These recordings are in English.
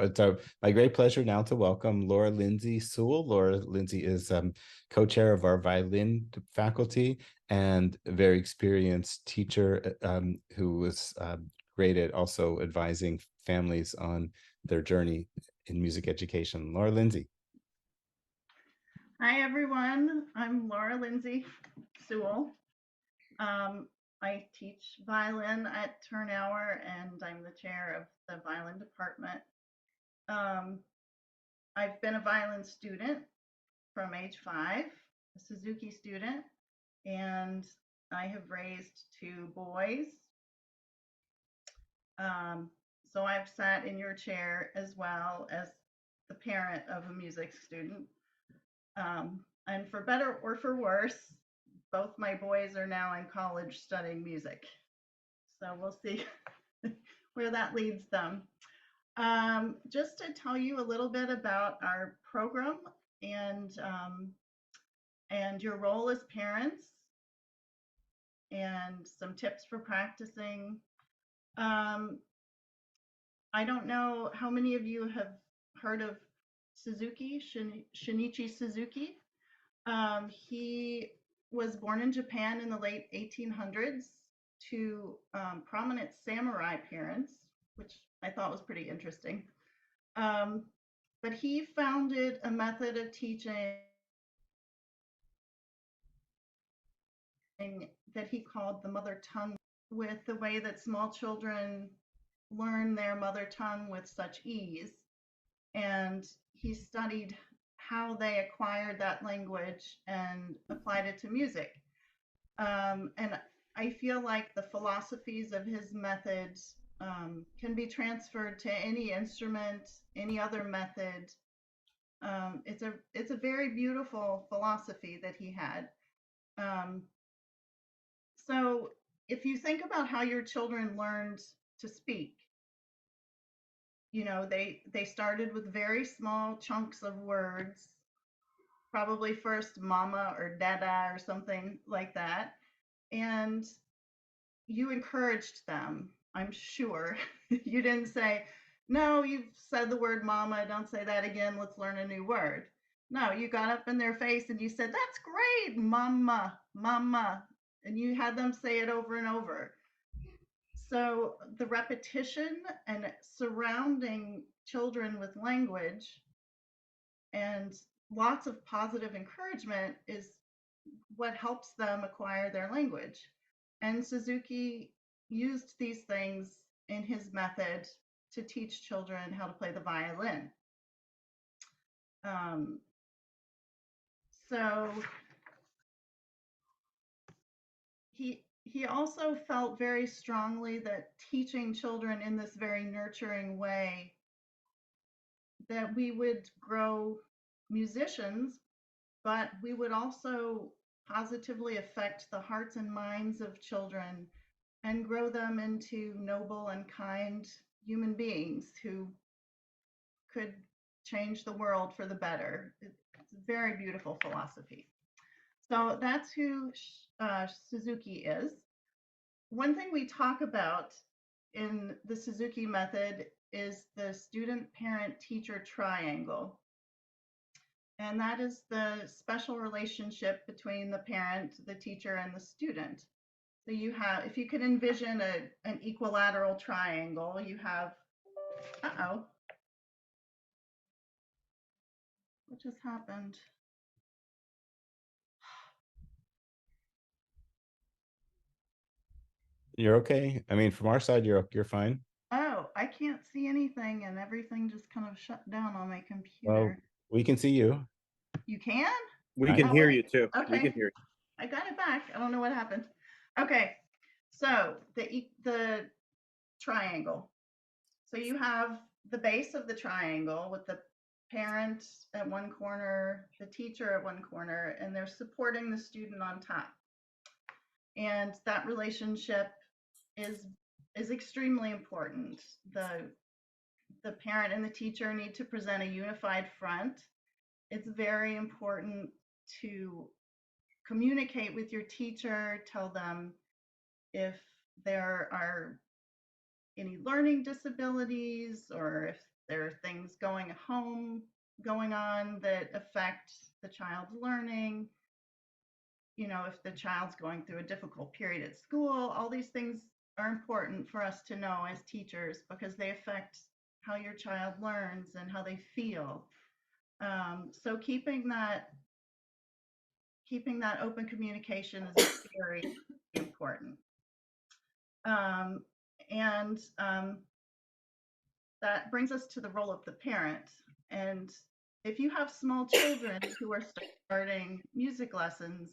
It's my great pleasure now to welcome Laura-Lindsay Sewell. Laura-Lindsay is co-chair of our violin faculty and a very experienced teacher who was great at also advising families on their journey in music education. Laura-Lindsay. Hi, everyone. I'm Laura-Lindsay Sewell. I teach violin at Thurnauer, and I'm the chair of the violin department. I've been a violin student from age 5, a Suzuki student, and I have raised 2 boys. So I've sat in your chair as well as the parent of a music student. And for better or for worse, both my boys are now in college studying music. So we'll see where that leads them. Just to tell you a little bit about our program and your role as parents and some tips for practicing. I don't know how many of you have heard of Suzuki, Shinichi Suzuki. He was born in Japan in the late 1800s to prominent samurai parents, which I thought was pretty interesting. But he founded a method of teaching that he called the mother tongue, with the way that small children learn their mother tongue with such ease. And he studied how they acquired that language and applied it to music. And I feel like the philosophies of his methods can be transferred to any instrument, any other method. It's a very beautiful philosophy that he had. So if you think about how your children learned to speak, you know, they started with very small chunks of words, probably first mama or dada or something like that, and you encouraged them, I'm sure. You didn't say, no, you've said the word mama, don't say that again, let's learn a new word. No, you got up in their face and you said, that's great, mama, mama, and you had them say it over and over. So the repetition and surrounding children with language and lots of positive encouragement is what helps them acquire their language. And Suzuki used these things in his method to teach children how to play the violin. So he also felt very strongly that teaching children in this very nurturing way, that we would grow musicians, but we would also positively affect the hearts and minds of children and grow them into noble and kind human beings who could change the world for the better. It's a very beautiful philosophy. So that's who Suzuki is. One thing we talk about in the Suzuki method is the student parent teacher triangle. And that is the special relationship between the parent, the teacher, and the student. So you have, if you could envision an equilateral triangle, you have, uh-oh, what just happened? You're okay. I mean, from our side, you're fine. Oh, I can't see anything and everything just kind of shut down on my Well, computer. we can see you. You can? We I can Oh, hear wait. you too. We can Okay. hear you. I got it back. I don't know what happened. Okay. So the triangle. So you have the base of the triangle with the parent at one corner, the teacher at one corner, and they're supporting the student on top. And that relationship is extremely important. The parent and the teacher need to present a unified front. It's very important to communicate with your teacher, tell them if there are any learning disabilities or if There are things going on that affect the child's learning. You know, if the child's going through a difficult period at school, all these things are important for us to know as teachers because they affect how your child learns and how they feel. So keeping that open communication is very important. Um, and that brings us to the role of the parent. And if you have small children who are starting music lessons,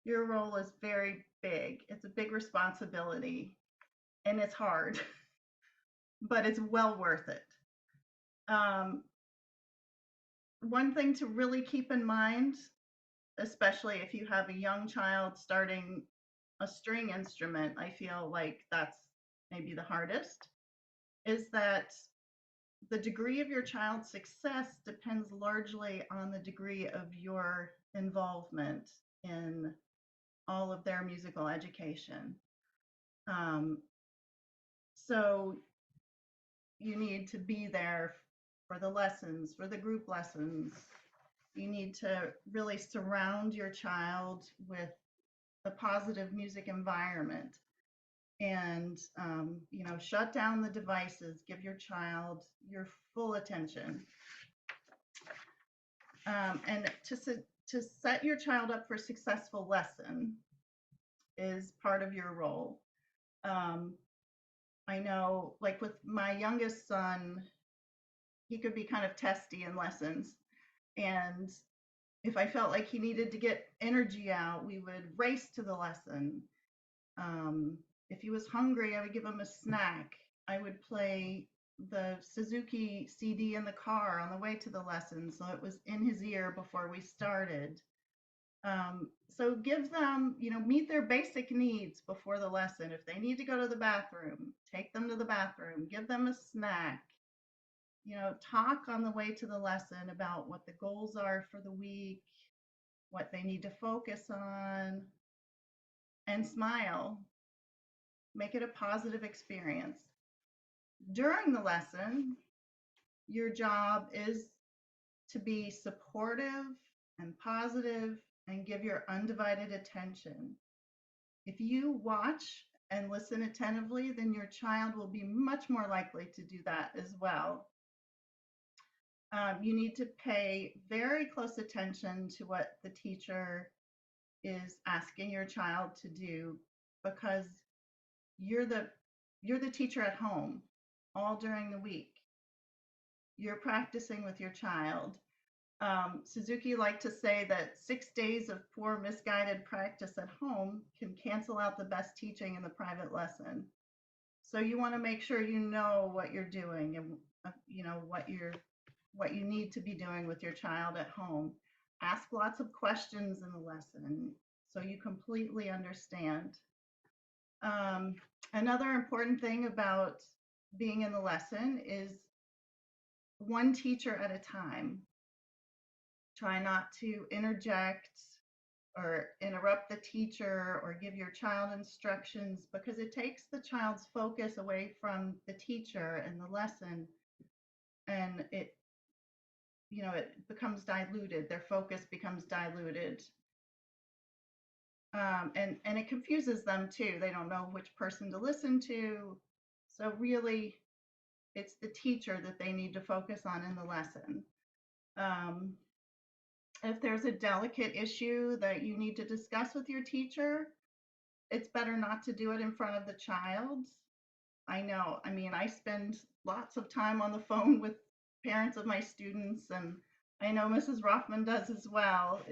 your role is very big. It's a big responsibility and it's hard, but it's well worth it. One thing to really keep in mind, especially if you have a young child starting a string instrument, I feel like that's maybe the hardest, is that the degree of your child's success depends largely on the degree of your involvement in all of their musical education. So you need to be there for the lessons, for the group lessons. You need to really surround your child with a positive music environment and shut down the devices, give your child your full attention. And to set your child up for a successful lesson is part of your role. I know, like with my youngest son, he could be kind of testy in lessons. And if I felt like he needed to get energy out, we would race to the lesson. If he was hungry, I would give him a snack. I would play the Suzuki CD in the car on the way to the lesson, so it was in his ear before we started. So give them, meet their basic needs before the lesson. If they need to go to the bathroom, take them to the bathroom, give them a snack. Talk on the way to the lesson about what the goals are for the week, what they need to focus on, and smile. Make it a positive experience. During the lesson, your job is to be supportive and positive and give your undivided attention. If you watch and listen attentively, then your child will be much more likely to do that as well. You need to pay very close attention to what the teacher is asking your child to do because you're the teacher at home all during the week. You're practicing with your child. Suzuki liked to say that 6 days of poor misguided practice at home can cancel out the best teaching in the private lesson. So you want to make sure you know what you're doing and what you need to be doing with your child at home. Ask lots of questions in the lesson so you completely understand. Another important thing about being in the lesson is one teacher at a time. Try not to interject or interrupt the teacher or give your child instructions because it takes the child's focus away from the teacher and the lesson, and it becomes diluted. Their focus becomes diluted. And it confuses them too. They don't know which person to listen to. So really, it's the teacher that they need to focus on in the lesson. If there's a delicate issue that you need to discuss with your teacher, it's better not to do it in front of the child. I know, I spend lots of time on the phone with parents of my students, and I know Mrs. Rothman does as well.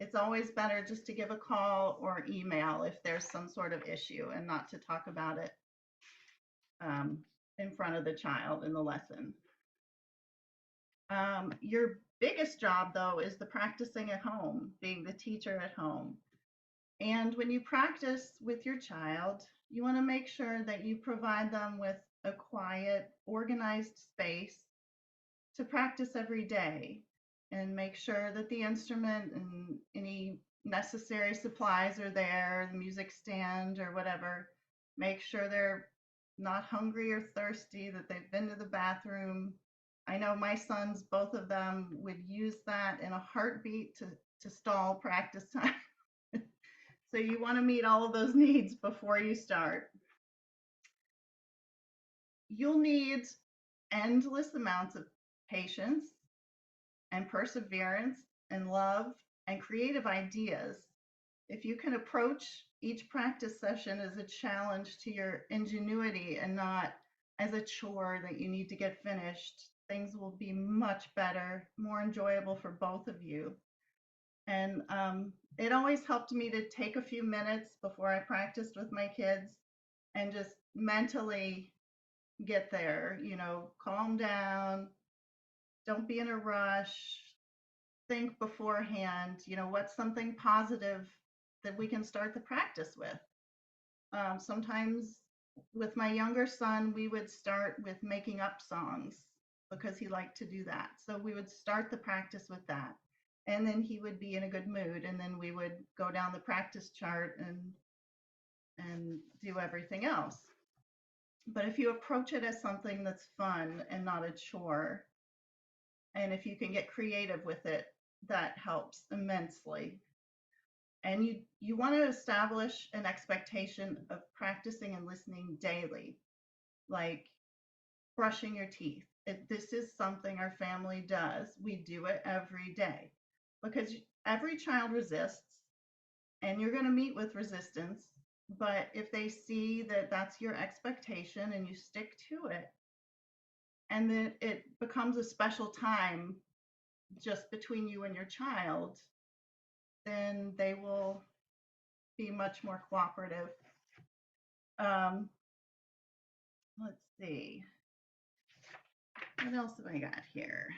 It's always better just to give a call or email if there's some sort of issue and not to talk about it in front of the child in the lesson. Your biggest job, though, is the practicing at home, being the teacher at home. And when you practice with your child, you want to make sure that you provide them with a quiet, organized space to practice every day and make sure that the instrument and any necessary supplies are there, the music stand or whatever. Make sure they're not hungry or thirsty, that they've been to the bathroom. I know my sons, both of them, would use that in a heartbeat to stall practice time. So you want to meet all of those needs before you start. You'll need endless amounts of patience and perseverance and love and creative ideas. If you can approach each practice session as a challenge to your ingenuity and not as a chore that you need to get finished, things will be much better, more enjoyable for both of you. And it always helped me to take a few minutes before I practiced with my kids and just mentally get there, calm down, don't be in a rush, think beforehand, what's something positive that we can start the practice with. Sometimes with my younger son, we would start with making up songs because he liked to do that. So we would start the practice with that. And then he would be in a good mood. And then we would go down the practice chart and do everything else. But if you approach it as something that's fun and not a chore, and if you can get creative with it, that helps immensely. And you want to establish an expectation of practicing and listening daily, like brushing your teeth. This is something our family does. We do it every day because every child resists, and you're going to meet with resistance. But if they see that that's your expectation and you stick to it, and then it becomes a special time just between you and your child, then they will be much more cooperative. Um, let's see. What else have I got here?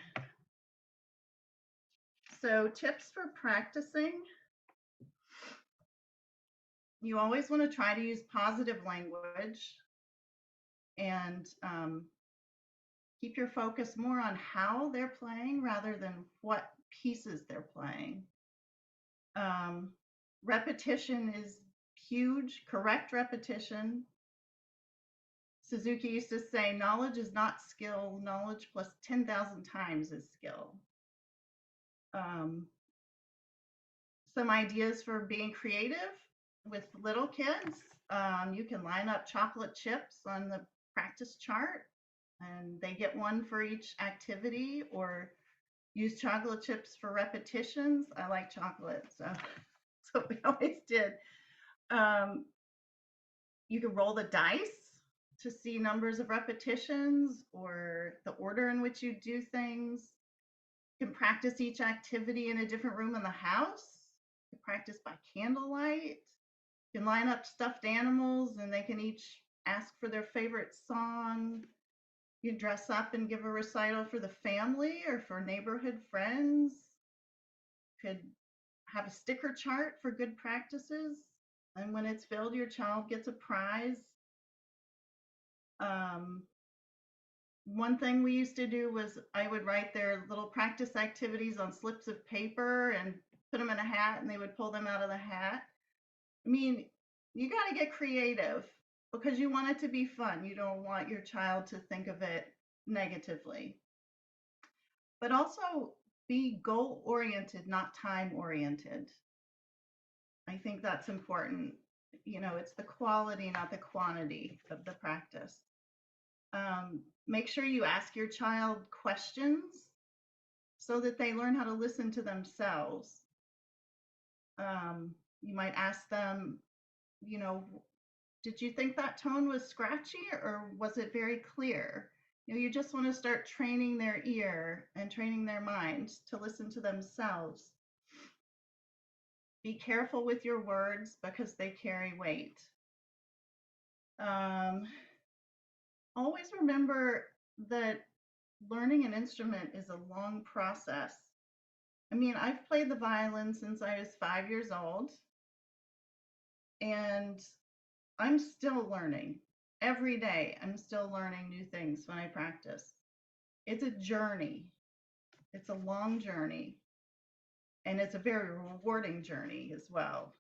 So tips for practicing. You always want to try to use positive language and keep your focus more on how they're playing rather than what pieces they're playing. Repetition is huge. Correct repetition. Suzuki used to say, knowledge is not skill. Knowledge plus 10,000 times is skill. Some ideas for being creative with little kids. You can line up chocolate chips on the practice chart, and they get one for each activity, or use chocolate chips for repetitions. I like chocolate, so that's what we always did. You can roll the dice to see numbers of repetitions or the order in which you do things. You can practice each activity in a different room in the house. You can practice by candlelight. You can line up stuffed animals and they can each ask for their favorite song. You dress up and give a recital for the family or for neighborhood friends. Could have a sticker chart for good practices. And when it's filled, your child gets a prize. One thing we used to do was I would write their little practice activities on slips of paper and put them in a hat, and they would pull them out of the hat. I mean, you got to get creative because you want it to be fun. You don't want your child to think of it negatively. But also be goal oriented, not time oriented. I think that's important. It's the quality, not the quantity of the practice. Make sure you ask your child questions so that they learn how to listen to themselves. You might ask them, did you think that tone was scratchy or was it very clear? You just want to start training their ear and training their mind to listen to themselves. Be careful with your words because they carry weight. Always remember that learning an instrument is a long process. I mean, I've played the violin since I was 5 years old, and I'm still learning. Every day, I'm still learning new things when I practice. It's a journey. It's a long journey, and it's a very rewarding journey as well.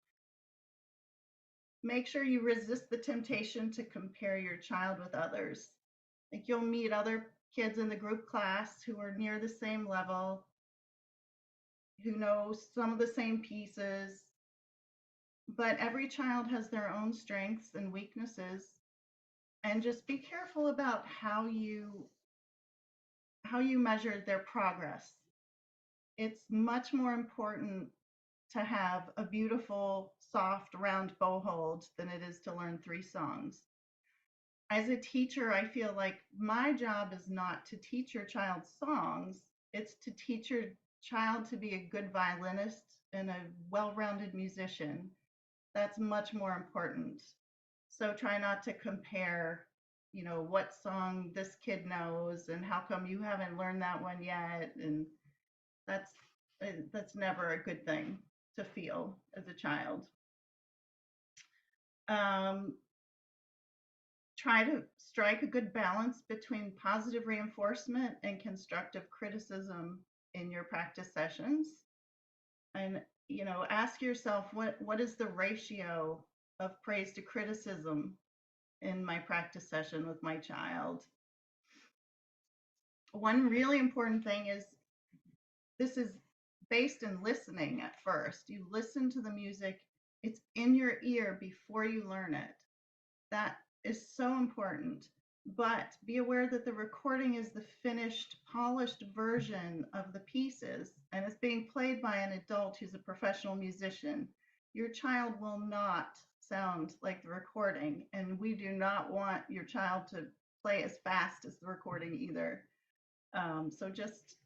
Make sure you resist the temptation to compare your child with others. Like, you'll meet other kids in the group class who are near the same level, who know some of the same pieces, but every child has their own strengths and weaknesses. And just be careful about how you measure their progress. It's much more important to have a beautiful, soft, round bow hold than it is to learn 3 songs. As a teacher, I feel like my job is not to teach your child songs, it's to teach your child to be a good violinist and a well-rounded musician. That's much more important. So try not to compare, what song this kid knows and how come you haven't learned that one yet. And that's that's never a good thing to feel as a child. Um, Try to strike a good balance between positive reinforcement and constructive criticism in your practice sessions. And ask yourself, what is the ratio of praise to criticism in my practice session with my child? One really important thing is this is based in listening at first. You listen to the music, it's in your ear before you learn it. That is so important. But be aware that the recording is the finished, polished version of the pieces, and it's being played by an adult who's a professional musician. Your child will not sound like the recording, and we do not want your child to play as fast as the recording either. So just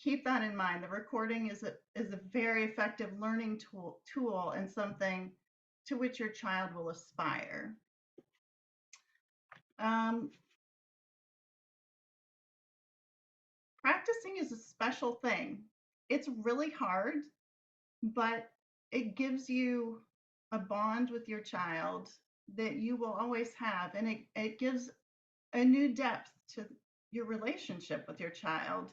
keep that in mind. The recording is a very effective learning tool and something to which your child will aspire. Um, Practicing is a special thing. It's really hard, but it gives you a bond with your child that you will always have. And it gives a new depth to your relationship with your child.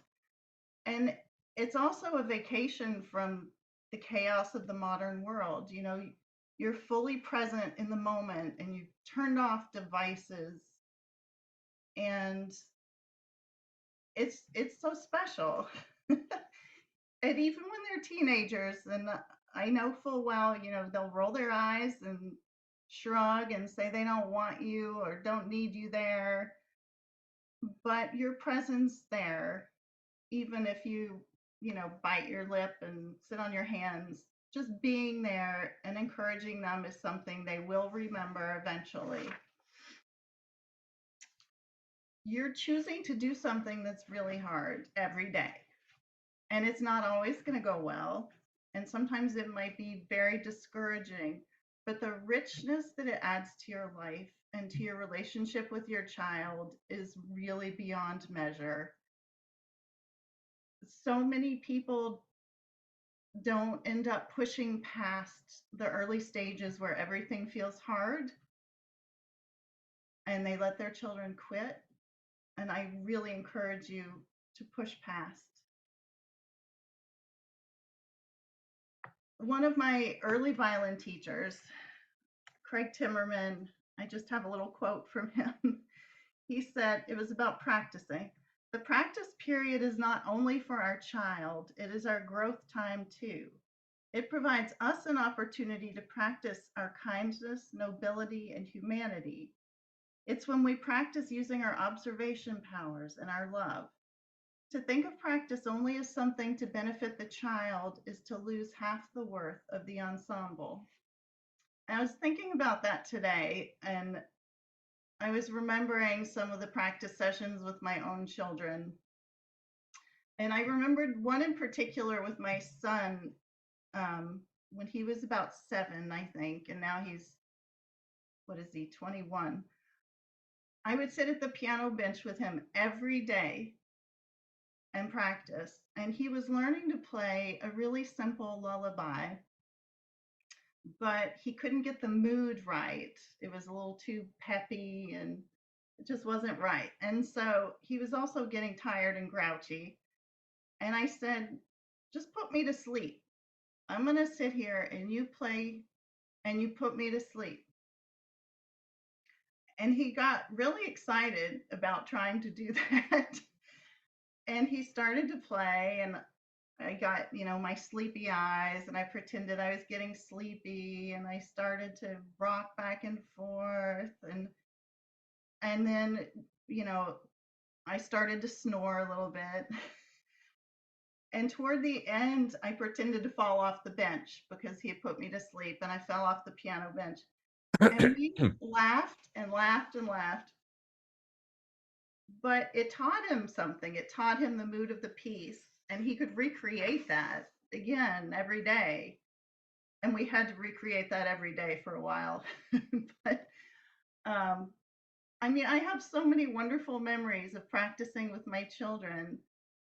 And it's also a vacation from the chaos of the modern world. You're fully present in the moment and you've turned off devices, and it's so special. And even when they're teenagers, and I know full well, they'll roll their eyes and shrug and say they don't want you or don't need you there, but your presence there, even if you bite your lip and sit on your hands, just being there and encouraging them is something they will remember eventually. You're choosing to do something that's really hard every day, and it's not always going to go well. And sometimes it might be very discouraging, but the richness that it adds to your life and to your relationship with your child is really beyond measure. So many people don't end up pushing past the early stages where everything feels hard and they let their children quit. And I really encourage you to push past. One of my early violin teachers, Craig Timmerman, I just have a little quote from him. He said it was about practicing. The practice period is not only for our child, it is our growth time too. It provides us an opportunity to practice our kindness, nobility, and humanity. It's when we practice using our observation powers and our love. To think of practice only as something to benefit the child is to lose half the worth of the ensemble. I was thinking about that today, and I was remembering some of the practice sessions with my own children. And I remembered one in particular with my son when he was about 7, I think, and now he's, what is he, 21. I would sit at the piano bench with him every day and practice. And he was learning to play a really simple lullaby, but he couldn't get the mood right. It was a little too peppy and it just wasn't right. And so he was also getting tired and grouchy. And I said, just put me to sleep. I'm going to sit here and you play and you put me to sleep. And he got really excited about trying to do that. And he started to play, and I got, my sleepy eyes, and I pretended I was getting sleepy, and I started to rock back and forth, and then, you know, I started to snore a little bit. And toward the end, I pretended to fall off the bench because he had put me to sleep, and I fell off the piano bench. And we laughed and laughed and laughed. But it taught him something. It taught him the mood of the piece, and he could recreate that again every day. And we had to recreate that every day for a while. But um, I mean, I have so many wonderful memories of practicing with my children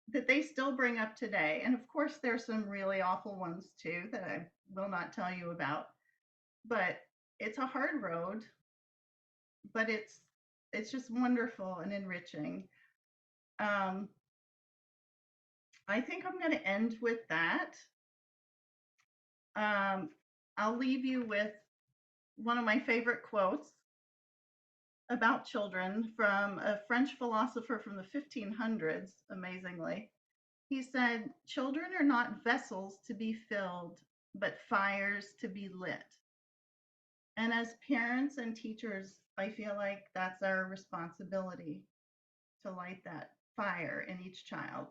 that they still bring up today. And of course, there's some really awful ones too that I will not tell you about. But it's a hard road, but it's just wonderful and enriching. Um, I think I'm going to end with that. Um, I'll leave you with one of my favorite quotes about children from a French philosopher from the 1500s, amazingly. He said, "Children are not vessels to be filled, but fires to be lit." And as parents and teachers, I feel like that's our responsibility, to light that fire in each child.